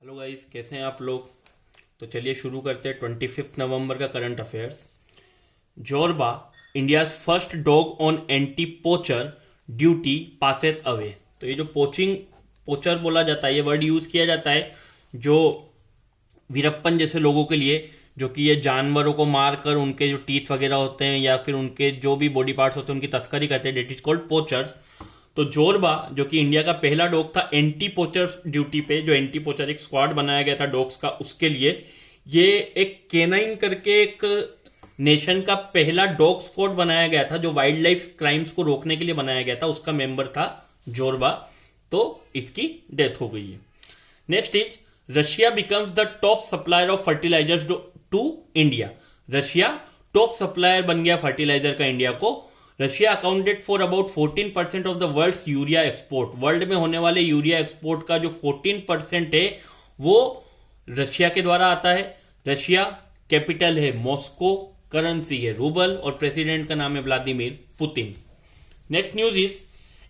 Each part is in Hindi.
हेलो गाइस, कैसे हैं आप लोग। तो चलिए शुरू करते हैं 25 नवंबर का current affairs. Zorba, India first dog on anti poacher duty passes away. तो ये जो पोचर बोला जाता है, ये वर्ड यूज किया जाता है जो वीरप्पन जैसे लोगों के लिए, जो कि ये जानवरों को मारकर उनके जो टीथ वगैरह होते हैं या फिर उनके जो भी बॉडी पार्ट्स होते हैं उनकी तस्करी करते हैं। That is called poachers. तो जोरबा, जो कि इंडिया का पहला डॉग था एंटी पोचर ड्यूटी पे, जो एंटी पोचर एक स्क्वाड बनाया गया था डॉग्स का, उसके लिए ये एक केनाइन करके एक नेशन का पहला डॉग स्क्वाड बनाया गया था जो वाइल्ड लाइफ क्राइम्स को रोकने के लिए बनाया गया था। उसका मेंबर था जोरबा। तो इसकी डेथ हो गई है। Next is Russia becomes the top supplier of fertilizers to India. Russia top supplier बन गया फर्टिलाइजर का इंडिया को। Russia accounted for about 14% of the world's urea export. World में होने वाले यूरिया एक्सपोर्ट का जो 14% है वो रशिया के द्वारा आता है। रशिया कैपिटल है मॉस्को, करेंसी है रूबल और प्रेसिडेंट का नाम है Vladimir Putin. Next news is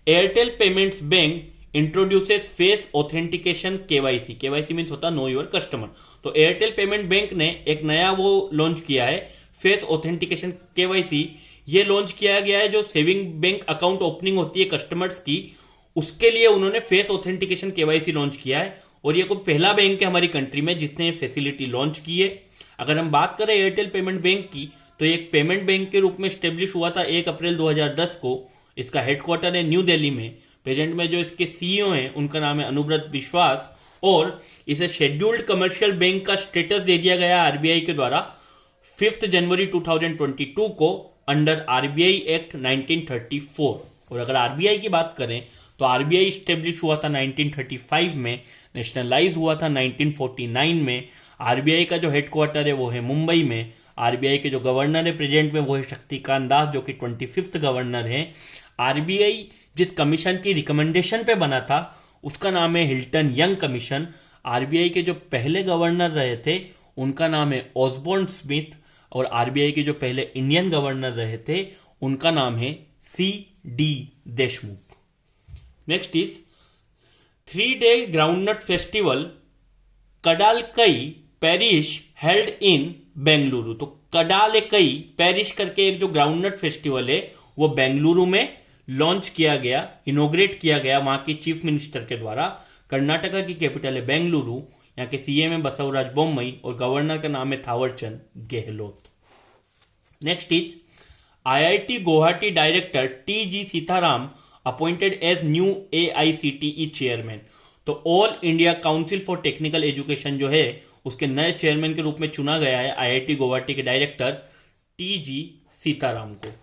Airtel payments bank introduces face authentication KYC. KYC means होता नो योर कस्टमर। तो एयरटेल पेमेंट बैंक ने एक नया वो लॉन्च किया है फेस ऑथेंटिकेशन केवाईसी। ये लॉन्च किया गया है जो सेविंग बैंक अकाउंट ओपनिंग होती है कस्टमर्स की, उसके लिए उन्होंने फेस ऑथेंटिकेशन केवाईसी लॉन्च किया है। और ये कोई पहला बैंक है हमारी कंट्री में जिसने ये फैसिलिटी लॉन्च की है। अगर हम बात करें एयरटेल पेमेंट बैंक की, तो एक पेमेंट बैंक के रूप में स्टेब्लिश हुआ था 1 अप्रैल 2010 को। इसका हेडक्वार्टर है न्यू दिल्ली में। प्रेजेंट में जो इसके सीईओ हैं उनका नाम है अनुव्रत विश्वास। और इसे शेड्यूल्ड कमर्शियल बैंक का स्टेटस दे दिया गया आरबीआई के द्वारा 5 जनवरी 2022 को अंडर आरबीआई एक्ट 1934। और अगर आरबीआई की बात करें तो आरबीआई स्टेब्लिश हुआ था 1935 में, नेशनलाइज हुआ था 1949 में। आरबीआई का जो हेडक्वार्टर है वो है मुंबई में। आरबीआई के जो गवर्नर है प्रेजेंट में वो है शक्तिकांत दास, जो कि 25th गवर्नर है। आरबीआई जिस कमीशन की रिकमेंडेशन पे बना था उसका नाम है हिल्टन यंग कमीशन। आरबीआई के जो पहले गवर्नर रहे थे उनका नाम है ऑसबोर्न स्मिथ। और आरबीआई के जो पहले इंडियन गवर्नर रहे थे उनका नाम है C D Deshmukh. Next is 3-day groundnut festival Kadalekai Parishe held in Bengaluru. तो कडालकई पेरिश करके एक जो ग्राउंडनट फेस्टिवल है वो बेंगलुरु में लॉन्च किया गया, इनोग्रेट किया गया वहां की चीफ मिनिस्टर के द्वारा। कर्नाटका की कैपिटल है बेंगलुरु। यहाँ के सीएम है बसवराज बोम्मई और गवर्नर का नाम है Thaawarchand Gehlot. Next is IIT Guwahati director TG Sitharam appointed as new AICTE chairman. तो all India council for technical education जो है उसके नए चेयरमैन के रूप में चुना गया है आईआईटी गुवाहाटी के डायरेक्टर टीजी सीताराम को।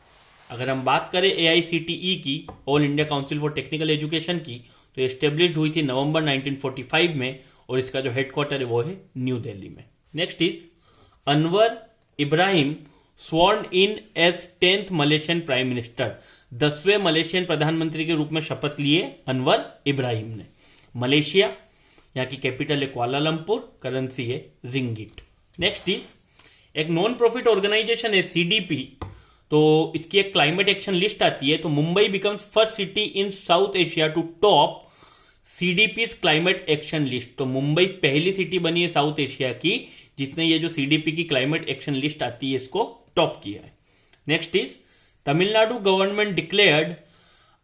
अगर हम बात करें एआईसीटीई की, all India council for technical education की, तो एस्टेब्लिश्ड हुई थी नवंबर 1945 में और इसका जो हेडक्वार्टर है वो है न्यू दिल्ली में। Next is Anwar Ibrahim sworn in as 10th Malaysian prime minister. 10वें मलेशियन प्रधानमंत्री के रूप में शपथ लिए अनवर इब्राहिम ने। मलेशिया, यहाँ की कैपिटल है कुआलालंपुर, करेंसी है रिंगिट। नेक्स्ट इज एक नॉन प्रॉफिट ऑर्गेनाइजेशन है सीडीपी। तो इसकी एक क्लाइमेट एक्शन लिस्ट आती है। तो Mumbai becomes first city in South Asia to top CDP climate action list. तो मुंबई पहली सिटी बनी है साउथ एशिया की जिसने ये जो सीडीपी की क्लाइमेट एक्शन लिस्ट आती है इसको टॉप किया है। Next is Tamil Nadu government declared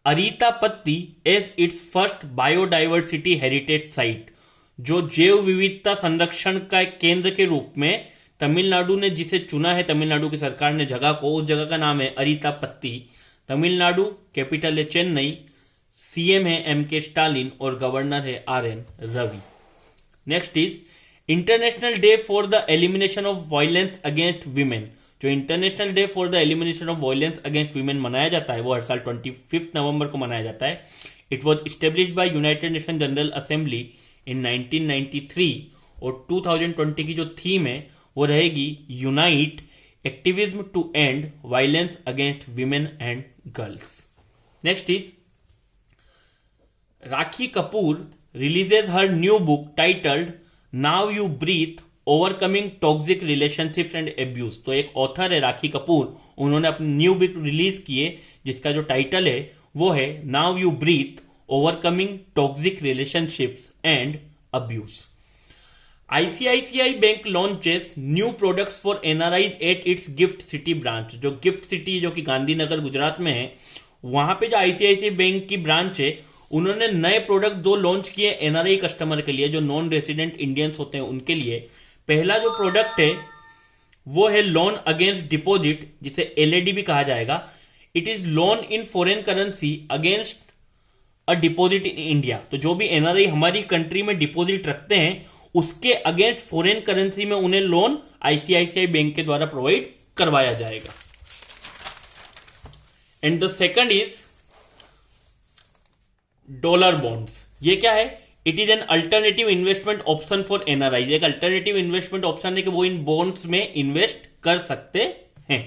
Arittapatti as its first biodiversity heritage site. जो जैव विविधता संरक्षण का एक केंद्र के रूप में तमिलनाडु ने जिसे चुना है, तमिलनाडु की सरकार ने जगह को, उस जगह का नाम है अरीतापत्ती। तमिलनाडु कैपिटल है चेन्नई। सीएम है एम के स्टालिन और गवर्नर है RN Ravi. Next is international day for the elimination of violence against women. जो international day for the elimination of violence against women मनाया जाता है वो हर साल 25 नवंबर को मनाया जाता है। It was established by United Nation General Assembly in 1993 और 2020 की जो थीम है वो रहेगी unite activism to end violence against women and girls. Next is Rakhi Kapoor releases her new book titled Now You Breathe Overcoming Toxic Relationships and Abuse। तो एक ऑथर है राखी कपूर, उन्होंने अपनी न्यू बुक रिलीज की है जिसका जो टाइटल है वो है Now You Breathe Overcoming Toxic Relationships and Abuse। ICICI bank launches new products for NRIs at its gift city branch. जो गिफ्ट सिटी जो कि गांधीनगर गुजरात में है, वहां पे जो आईसीआईसीआई बैंक की ब्रांच है, उन्होंने नए प्रोडक्ट दो लॉन्च किए एनआरआई कस्टमर के लिए, जो नॉन रेसिडेंट इंडियंस होते हैं उनके लिए। पहला जो प्रोडक्ट है वो है लोन अगेंस्ट डिपॉजिट, जिसे एलएडी भी कहा जाएगा। It is loan in foreign currency against a deposit in India. तो जो भी एनआरआई हमारी कंट्री में डिपॉजिट रखते हैं, उसके अगेंस्ट फॉरेन करेंसी में उन्हें लोन आईसीआईसीआई बैंक के द्वारा प्रोवाइड करवाया जाएगा। And the second is dollar bonds. ये क्या है? It is an alternative investment option for NRI. एक अल्टरनेटिव इन्वेस्टमेंट ऑप्शन है कि वो इन बॉन्ड्स में इन्वेस्ट कर सकते हैं।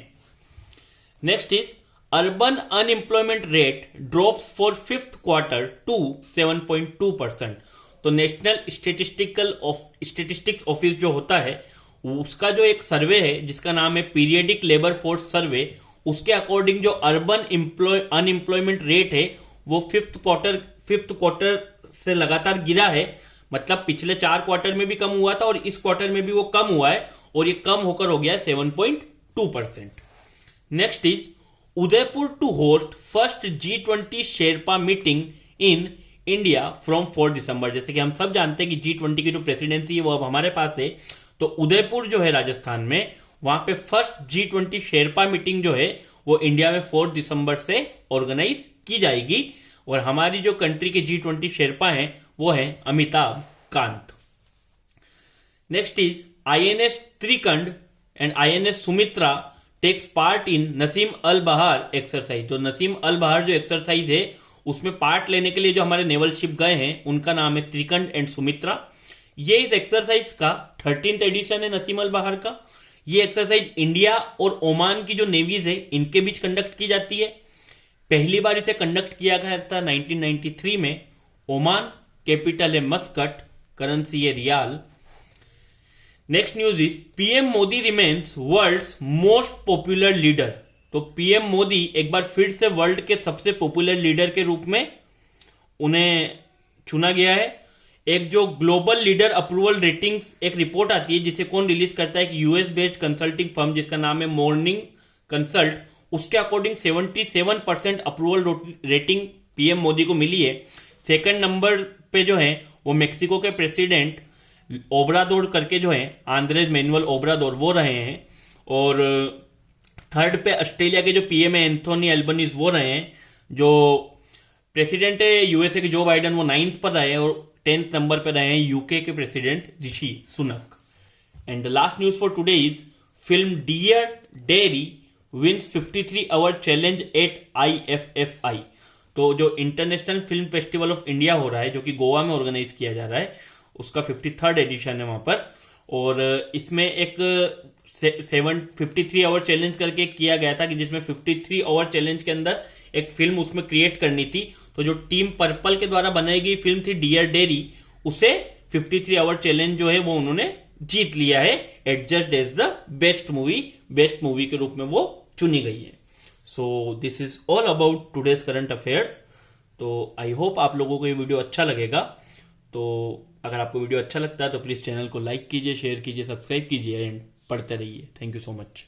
Next is urban unemployment rate drops for fifth quarter to 7.2%। तो नेशनल स्टेटिस्टिक्स ऑफिस जो होता है, उसका जो एक सर्वे है जिसका नाम है पीरियडिक लेबर फोर्स सर्वे, उसके अकॉर्डिंग जो अर्बन अनएम्प्लॉयमेंट रेट है वो फिफ्थ क्वार्टर से लगातार गिरा है। मतलब पिछले 4 क्वार्टर में भी कम हुआ था और इस क्वार्टर में भी वो कम हुआ है, और ये कम होकर हो गया है 7.2%। Next is Udaipur to host first G20 sherpa meeting in India from 4 December. जैसे कि हम सब जानते हैं कि G20 की जो प्रेसिडेंसी है वो अब हमारे पास है, तो उदयपुर जो है राजस्थान में, वहां पे फर्स्ट G20 शेरपा मीटिंग जो है वो इंडिया में 4 दिसंबर से ऑर्गेनाइज की जाएगी। और हमारी जो कंट्री के G20 शेरपा हैं वो है Amitabh Kant. Next is INS Trikand and INS Sumitra takes part in Naseem Al Bahar exercise. तो नसीम अल बहार जो एक्सरसाइज है उसमें पार्ट लेने के लिए जो हमारे नेवल शिप गए हैं, उनका नाम है त्रिकंड एंड सुमित्रा। ये इस एक्सरसाइज का 13th एडिशन है नसीम अल बहार का। ये एक्सरसाइज इंडिया और ओमान की जो नेवीज है इनके बीच कंडक्ट की जाती है। पहली बार इसे कंडक्ट किया गया था 1993 में। ओमान कैपिटल है मस्कट, करेंसी है rial. Next news is PM Modi remains world's most popular leader. तो पीएम मोदी एक बार फिर से वर्ल्ड के सबसे पॉपुलर लीडर के रूप में उन्हें चुना गया है। एक जो ग्लोबल लीडर अप्रूवल रेटिंग्स एक रिपोर्ट आती है, जिसे कौन रिलीज करता है कि यूएस बेस्ड कंसल्टिंग फर्म जिसका नाम है मॉर्निंग कंसल्ट, उसके according 77% approval rating PM Modi को मिली है। सेकंड नंबर पे जो है वो मेक्सिको के प्रेसिडेंट ओब्राडोर करके जो है, आंद्रेज मैनुअल ओब्राडोर, वो रहे हैं। और थर्ड पे ऑस्ट्रेलिया के जो पीएम है एंथोनी एल्बनीज वो रहे हैं। जो प्रेसिडेंट है यूएसए के जो बाइडन वो 9th पर रहे हैं, और 10th नंबर पर रहे हैं यूके के president Rishi Sunak. And the last news for today is film dear dairy wins 53 hour challenge at IFFI। तो जो international film festival of India हो रहा है, जो कि गोवा में ऑर्गेनाइज किया जा रहा है, उसका 53rd एडिशन है वहां पर। और इसमें एक 53 आवर चैलेंज करके किया गया था, कि जिसमें 53 आवर चैलेंज के अंदर एक फिल्म उसमें क्रिएट करनी थी। तो जो टीम पर्पल के द्वारा बनाई गई फिल्म थी डियर डेरी, उसे 53 आवर चैलेंज जो है वो उन्होंने जीत लिया है, adjudged as the best movie के रूप में वो चुनी गई है। So this is all about today's current affairs. तो आई होप आप लोगों को ये वीडियो अच्छा लगेगा। तो अगर आपको वीडियो अच्छा लगता है तो प्लीज चैनल को लाइक कीजिए, शेयर कीजिए, सब्सक्राइब कीजिए एंड पढ़ते रहिए। Thank you so much.